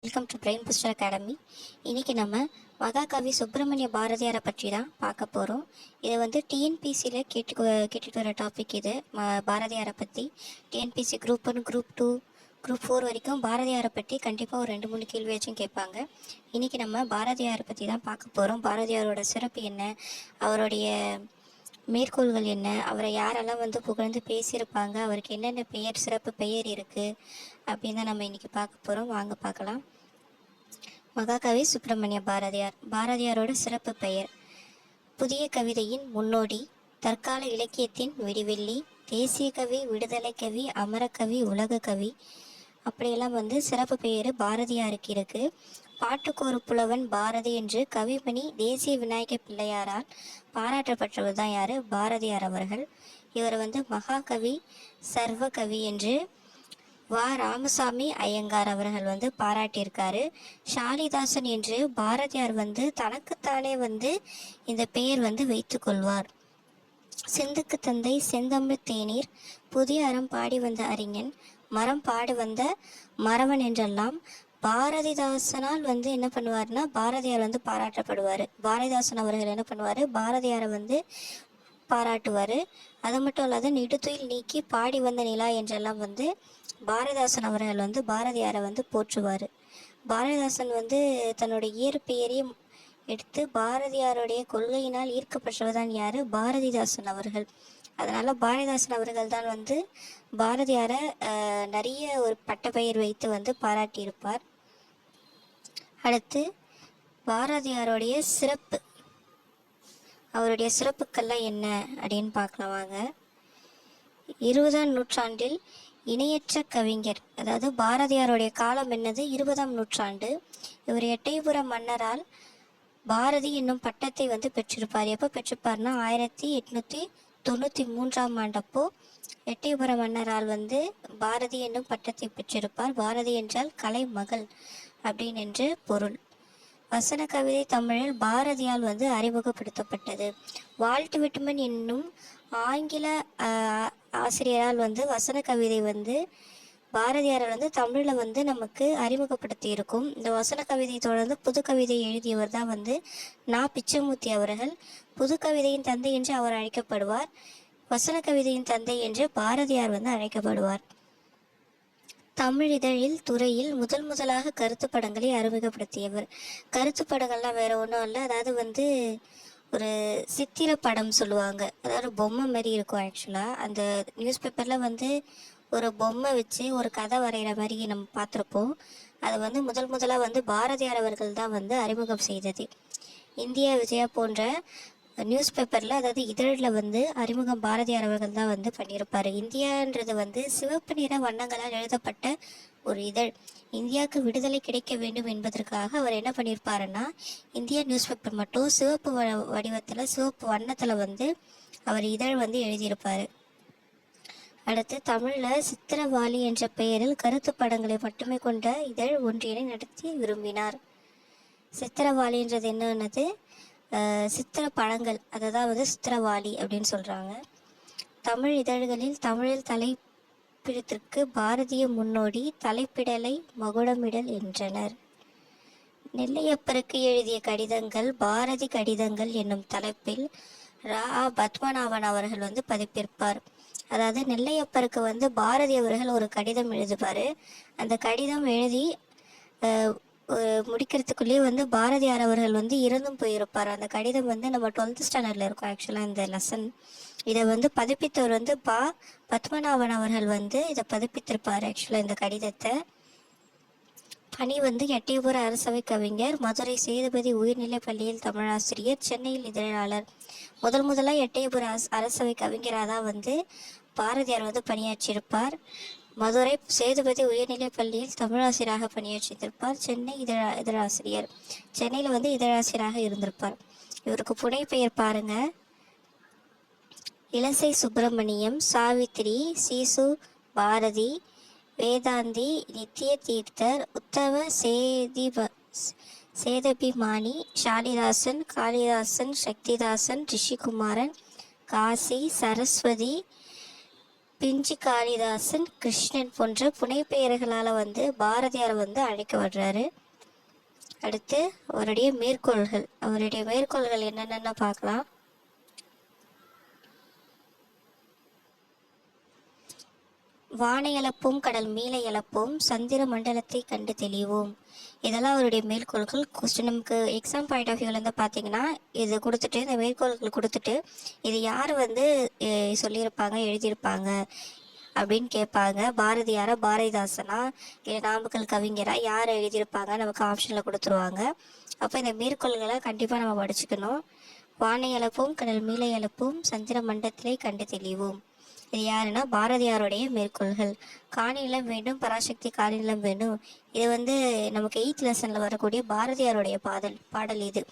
Welcome to brain booster academy. இன்றைக்கி நம்ம மகாகவி சுப்பிரமணிய பாரதியாரை பற்றி தான் பார்க்க போகிறோம். இதை வந்து டிஎன்பிசியில் கேட்டுட்டு வர டாபிக் இது. பாரதியாரை பற்றி டிஎன்பிசி குரூப் 1, குரூப் 2, குரூப் 4 வரைக்கும் பாரதியாரை பற்றி கண்டிப்பாக ஒரு 2-3 கேள்வியாச்சும் கேட்பாங்க. இன்றைக்கி நம்ம பாரதியாரை பற்றி தான் பார்க்க போகிறோம். பாரதியாரோட சிறப்பு என்ன, அவருடைய மேற்கோள்கள் என்ன, அவரை யாரெல்லாம் வந்து புகழ்ந்து பேசியிருப்பாங்க, அவருக்கு என்னென்ன பெயர், சிறப்பு பெயர் இருக்குது அப்படின்னு தான் நம்ம இன்றைக்கி பார்க்க போகிறோம். வாங்க பார்க்கலாம். மகாகவி சுப்பிரமணிய பாரதியார். பாரதியாரோட சிறப்பு பெயர்: புதிய கவிதையின் முன்னோடி, தற்கால இலக்கியத்தின் விடிவெள்ளி, தேசிய கவி, விடுதலை கவி, அமரக்கவி, உலக கவி, அப்படியெல்லாம் வந்து சிறப்பு பெயர் பாரதியாருக்கு இருக்கு. பாட்டுக்கு ஒரு புலவன் பாரதி என்று கவிமணி தேசிய விநாயக பிள்ளையாரால் பாராட்டப்பட்டவர் தான் யாரு? பாரதியார் அவர்கள். இவர் வந்து மகாகவி, சர்வ கவி என்று ராமசாமி ஐயங்கார் அவர்கள் வந்து பாராட்டியிருக்காரு. ஷாலிதாசன் என்று பாரதியார் வந்து தனக்குத்தானே வந்து இந்த பெயர் வந்து வைத்து கொள்வார். சிந்துக்கு தந்தை, செந்தமிழ் தேநீர், புதிய அறம் பாடி வந்த அறிஞன், மரம் பாடு வந்த மறவன் என்றெல்லாம் பாரதிதாசனால் வந்து என்ன பண்ணுவார்னா பாரதியார் வந்து பாராட்டப்படுவார். பாரதிதாசன் அவர்கள் என்ன பண்ணுவார், பாரதியாரை வந்து பாராட்டுவார். அது மட்டும் இல்லாத நெடுத்துயில் நீக்கி பாடி வந்த நிலா என்றெல்லாம் வந்து பாரதிதாசன் அவர்கள் வந்து பாரதியாரை வந்து போற்றுவார். பாரதிதாசன் வந்து தன்னுடைய இயற்பெயரையும் எடுத்து பாரதியாருடைய கொள்கையினால் ஈர்க்கப்பட்டவர் தான் யார்? பாரதிதாசன் அவர்கள். அதனால் பாரதிதாசன் அவர்கள் தான் வந்து பாரதியாரை நிறைய ஒரு பட்டப்பெயர் வைத்து வந்து பாராட்டியிருப்பார். அடுத்து பாரதியாருடைய சிறப்பு, அவருடைய சிறப்புக்கெல்லாம் என்ன அப்படின்னு பார்க்கலாம் வாங்க. 20ஆம் நூற்றாண்டில் இணையற்ற கவிஞர். அதாவது பாரதியாருடைய காலம் என்னது? 20ஆம் நூற்றாண்டு. இவர் எட்டயபுரம் மன்னரால் பாரதி என்னும் பட்டத்தை வந்து பெற்றிருப்பார். எப்போ பெற்றிருப்பார்னா 1893ஆம் ஆண்டப்போ எட்டயபுரம் மன்னரால் வந்து பாரதி என்னும் பட்டத்தை பெற்றிருப்பார். பாரதி என்றால் கலை மகள் அப்படின்னு என்று பொருள். வசன கவிதை தமிழில் பாரதியால் வந்து அறிமுகப்படுத்தப்பட்டது. வால்ட் விட்மன் என்னும் ஆங்கில ஆசிரியரால் வந்து வசன கவிதை வந்து பாரதியாரால் வந்து தமிழில் வந்து நமக்கு அறிமுகப்படுத்தி இருக்கும். இந்த வசன கவிதை தொடர்ந்து புது கவிதை எழுதியவர் தான் வந்து பிச்சமூர்த்தி அவர்கள். புது கவிதையின் தந்தை என்று அவர் அழைக்கப்படுவார். வசன கவிதையின் தந்தை என்று பாரதியார் வந்து அழைக்கப்படுவார். தமிழ் இதழில் துறையில் முதலாக கருத்து படங்களை அறிமுகப்படுத்தியவர். கருத்து படங்கள்லாம் வேற ஒன்றும் இல்லை, அதாவது வந்து ஒரு சித்திர படம் சொல்லுவாங்க, அதாவது பொம்மை மாதிரி இருக்கும். ஆக்சுவலாக அந்த நியூஸ் பேப்பரில் வந்து ஒரு பொம்மை வச்சு ஒரு கதை வரைகிற மாதிரி நம்ம பார்த்துருப்போம். அதை வந்து முதலாக வந்து பாரதியார் அவர்கள் தான் வந்து அறிமுகம் செய்தது. இந்தியா விஜயா போன்ற நியூஸ் பேப்பரில், அதாவது இதழில் வந்து அறிமுகம் பாரதியார் அவர்கள் தான் வந்து பண்ணியிருப்பார். இந்தியான்றது வந்து சிவப்பு நிற வண்ணங்களால் எழுதப்பட்ட ஒரு இதழ். இந்தியாவுக்கு விடுதலை கிடைக்க வேண்டும் என்பதற்காக அவர் என்ன பண்ணியிருப்பாருன்னா இந்தியா நியூஸ் பேப்பர் மட்டும் சிவப்பு வடிவத்தில், சிவப்பு வண்ணத்தில் வந்து அவர் இதழ் வந்து எழுதியிருப்பார். அடுத்து தமிழில் சித்திரவாளி என்ற பெயரில் கருத்து படங்களை மட்டுமே கொண்ட இதழ் ஒன்றினை நடத்தி விரும்பினார். சித்திரவாளின்றது என்னன்னது சித்திர படங்கள், அதை தான் வந்து சித்திரவாளி அப்படின்னு சொல்கிறாங்க. தமிழ் இதழ்களில் தமிழில் தலைப்பிடத்திற்கு பாரதிய முன்னோடி, தலைப்பிடலை மகுடமிடல் என்றனர். நெல்லையப்பருக்கு எழுதிய கடிதங்கள் பாரதி கடிதங்கள் என்னும் தலைப்பில் பத்மநாபன் அவர்கள் வந்து பதிப்பிருப்பார். அதாவது நெல்லையப்பருக்கு வந்து பாரதி அவர்கள் ஒரு கடிதம் எழுதுவார். அந்த கடிதம் எழுதி முடிக்கிறதுக்குள்ளேயே வந்து பாரதியார் அவர்கள் வந்து இறந்தும் போயிருப்பார். அந்த கடிதம் வந்து நம்ம 12th ஸ்டாண்டர்டில் இருக்கும் ஆக்சுவலாக இந்த லெசன். இதை வந்து பதிப்பித்தவர் வந்து பத்மநாபன் அவர்கள் வந்து இதை பதிப்பித்திருப்பார். ஆக்சுவலாக இந்த கடிதத்தை பணி வந்து எட்டயபுர அரசவை கவிஞர், மதுரை சேதுபதி உயர்நிலை பள்ளியில் தமிழாசிரியர், சென்னையில் இதழாளர். முதலாக எட்டயபுர அரசவை கவிஞராக தான் வந்து பாரதியார் வந்து பணியாற்றியிருப்பார். மதுரை சேதுபதி உயர்நிலை பள்ளியில் தமிழாசிரியராக பணியாற்றியிருப்பார். சென்னை இதழாசிரியர், சென்னையில் வந்து இதழாசிரியராக இருந்திருப்பார். இவருக்கு புனைப்பெயர் பாருங்க: இலசை சுப்பிரமணியம், சாவித்திரி, சீசு பாரதி, வேதாந்தி, நித்திய தீர்த்தர், உத்தம சேதபிமானி, ஷாலிதாசன், காளிதாசன், சக்திதாசன், ரிஷிகுமாரன், காசி, சரஸ்வதி, பிஞ்சு காளிதாசன், கிருஷ்ணன் போன்ற புனைப்பெயர்களால் வந்து பாரதியார் வந்து அழைக்கப்படுறாரு. அடுத்து அவருடைய மேற்கோள்கள் என்னென்னு பார்க்கலாம். வானை இழப்போம், கடல் மீள இழப்போம், சந்திர மண்டலத்தை கண்டு தெளிவோம். இதெல்லாம் அவருடைய மேற்கோள்கள். நமக்கு எக்ஸாம் பாயிண்ட் ஆஃப் வியூலேருந்து பார்த்தீங்கன்னா இது கொடுத்துட்டு, இந்த மேற்கோள்கள் கொடுத்துட்டு இது யார் வந்து சொல்லியிருப்பாங்க, எழுதியிருப்பாங்க அப்படின்னு கேட்பாங்க. பாரதியாரா, பாரதிதாசனா, இல்லை நாமக்கல் கவிஞரா, யார் எழுதியிருப்பாங்க நமக்கு ஆப்ஷனில் கொடுத்துருவாங்க. அப்போ இந்த மேற்கோள்களை கண்டிப்பாக நம்ம படிச்சுக்கணும். வானை இழப்போம், கடல் மீள இழப்போம், சந்திர மண்டலத்திலே கண்டு தெளிவோம். இது யாருன்னா பாரதியாருடைய மேற்கோள்கள். காணிநிலம் வேண்டும், பராசக்தி காணிநிலம் வேண்டும். இது வந்து நமக்கு 8th லெசனில் வரக்கூடிய பாரதியாருடைய பாடல் இது.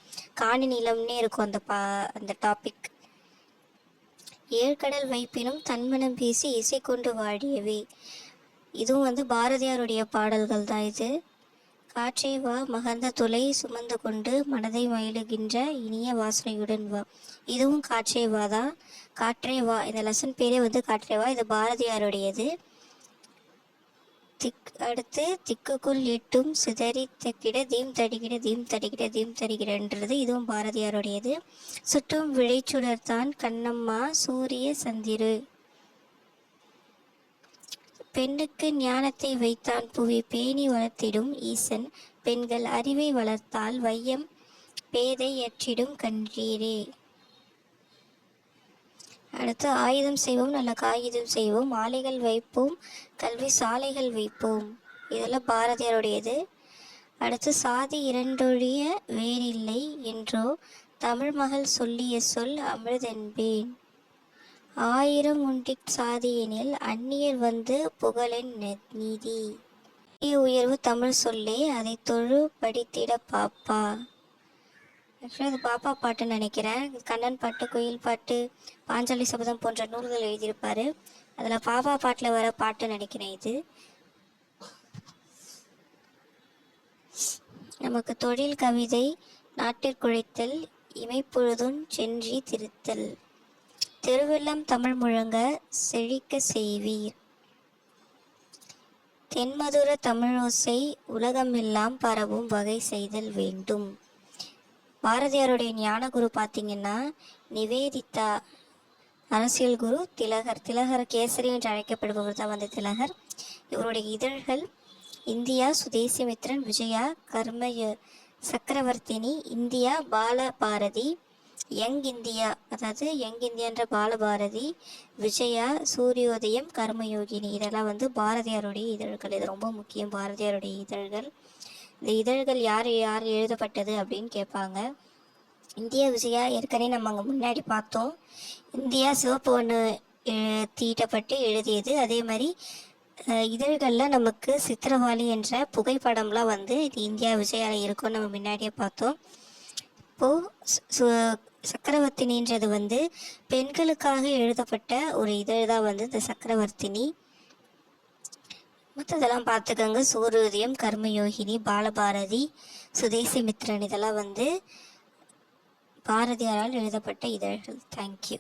காணிநிலம்னே இருக்கும் அந்த டாபிக். ஏழ்கடல் வைப்பினும் தன்மனம் பேசி இசை கொண்டு வாடியவே, இதுவும் வந்து பாரதியாருடைய பாடல்கள் தான் இது. காற்றே வா, மகந்த துளை சுமந்து கொண்டு மனதை மயிலுகின்ற இனிய வாசனையுடன் வா, இதுவும் காற்றே வா தான். காற்றே வா, இந்த லெசன் பேரே வந்து காற்றே வா. இது பாரதியாருடையது. அடுத்து திக்குக்குள் எட்டும் சிதறி தக்கிட தீம் தடிக்கிடன்றது இதுவும் பாரதியாருடையது. சுட்டும் விழைச்சுடர்தான் கண்ணம்மா சூரிய சந்திரு, பெண்ணுக்கு ஞானத்தை வைத்தான் புவி பேணி வளர்த்திடும் ஈசன், பெண்கள் அறிவை வளர்த்தால் வையம் பேதை அற்றிடும் கன்றீரே. அடுத்து ஆயுதம் செய்வோம், நல்ல காகிதம் செய்வோம், ஆலைகள் வைப்போம், கல்வி சாலைகள் வைப்போம். இதெல்லாம் பாரதியாருடையது. அடுத்து சாதி இரண்டொழிய வேறில்லை என்றோ தமிழ் மகள் சொல்லிய சொல் அமிர்தென்பேன், ஆயிரம் உண்டிற் சாதியினில் அந்நியர் வந்து புகழென் நீதி, உயர்வு தமிழ் சொல்லே அதை தொழு படித்திட பாப்பா. ஆக்சுவலாக இது பாப்பா பாட்டுன்னு நினைக்கிறேன். கண்ணன் பாட்டு, குயில் பாட்டு, பாஞ்சாலி சபதம் போன்ற நூல்கள் எழுதியிருப்பார். அதில் பாப்பா பாட்டில் வர பாட்டுன்னு நினைக்கிறேன் இது. நமக்கு தொழில் கவிதை நாட்டிற்குழைத்தல் இமைப்பொழுதும் சென்றி திருத்தல், திருவெல்லாம் தமிழ் முழங்க செழிக்க செய்வீர், தென்மதுர தமிழோசை உலகமெல்லாம் பரவும் வகை செய்தல் வேண்டும். பாரதியாருடைய ஞான குரு பார்த்தீங்கன்னா நிவேதிதா. அரசியல் குரு திலகர் கேசரி என்று அழைக்கப்படுபவர் தான் வந்து திலகர். இவருடைய இதழ்கள் India, Swadesamitran, Vijaya, Chakravartini, India, Balabharathi, young India, அதாவது யங் இந்தியான்ற பாலபாரதி, விஜயா, சூரியோதயம், கர்மயோகினி. இதெல்லாம் வந்து பாரதியாருடைய இதழ்கள். இது ரொம்ப முக்கியம், பாரதியாருடைய இதழ்கள். இந்த இதழ்கள் யார் எழுதப்பட்டது அப்படின்னு கேட்பாங்க. இந்தியா விஜயா ஏற்கனவே நம்ம அங்கே முன்னாடி பார்த்தோம். இந்தியா சிவப்பு ஒன்று தீட்டப்பட்டு எழுதியது. அதே மாதிரி இதழ்களில் நமக்கு சித்திரவாளி என்ற புகைப்படம்லாம் வந்து இது இந்தியா விஜயாவில் இருக்கும்னு நம்ம முன்னாடியே பார்த்தோம். இப்போது சக்கரவர்த்தினின்றது வந்து பெண்களுக்காக எழுதப்பட்ட ஒரு இதழ் தான் வந்து இந்த சக்கரவர்த்தினி. மற்றதெல்லாம் பார்த்துக்கோங்க. சூரியோதயம், கர்மயோகினி, பாலபாரதி, சுதேசிமித்ரன் இதெல்லாம் வந்து பாரதியாரால் எழுதப்பட்ட இதழ்கள். தேங்க்யூ.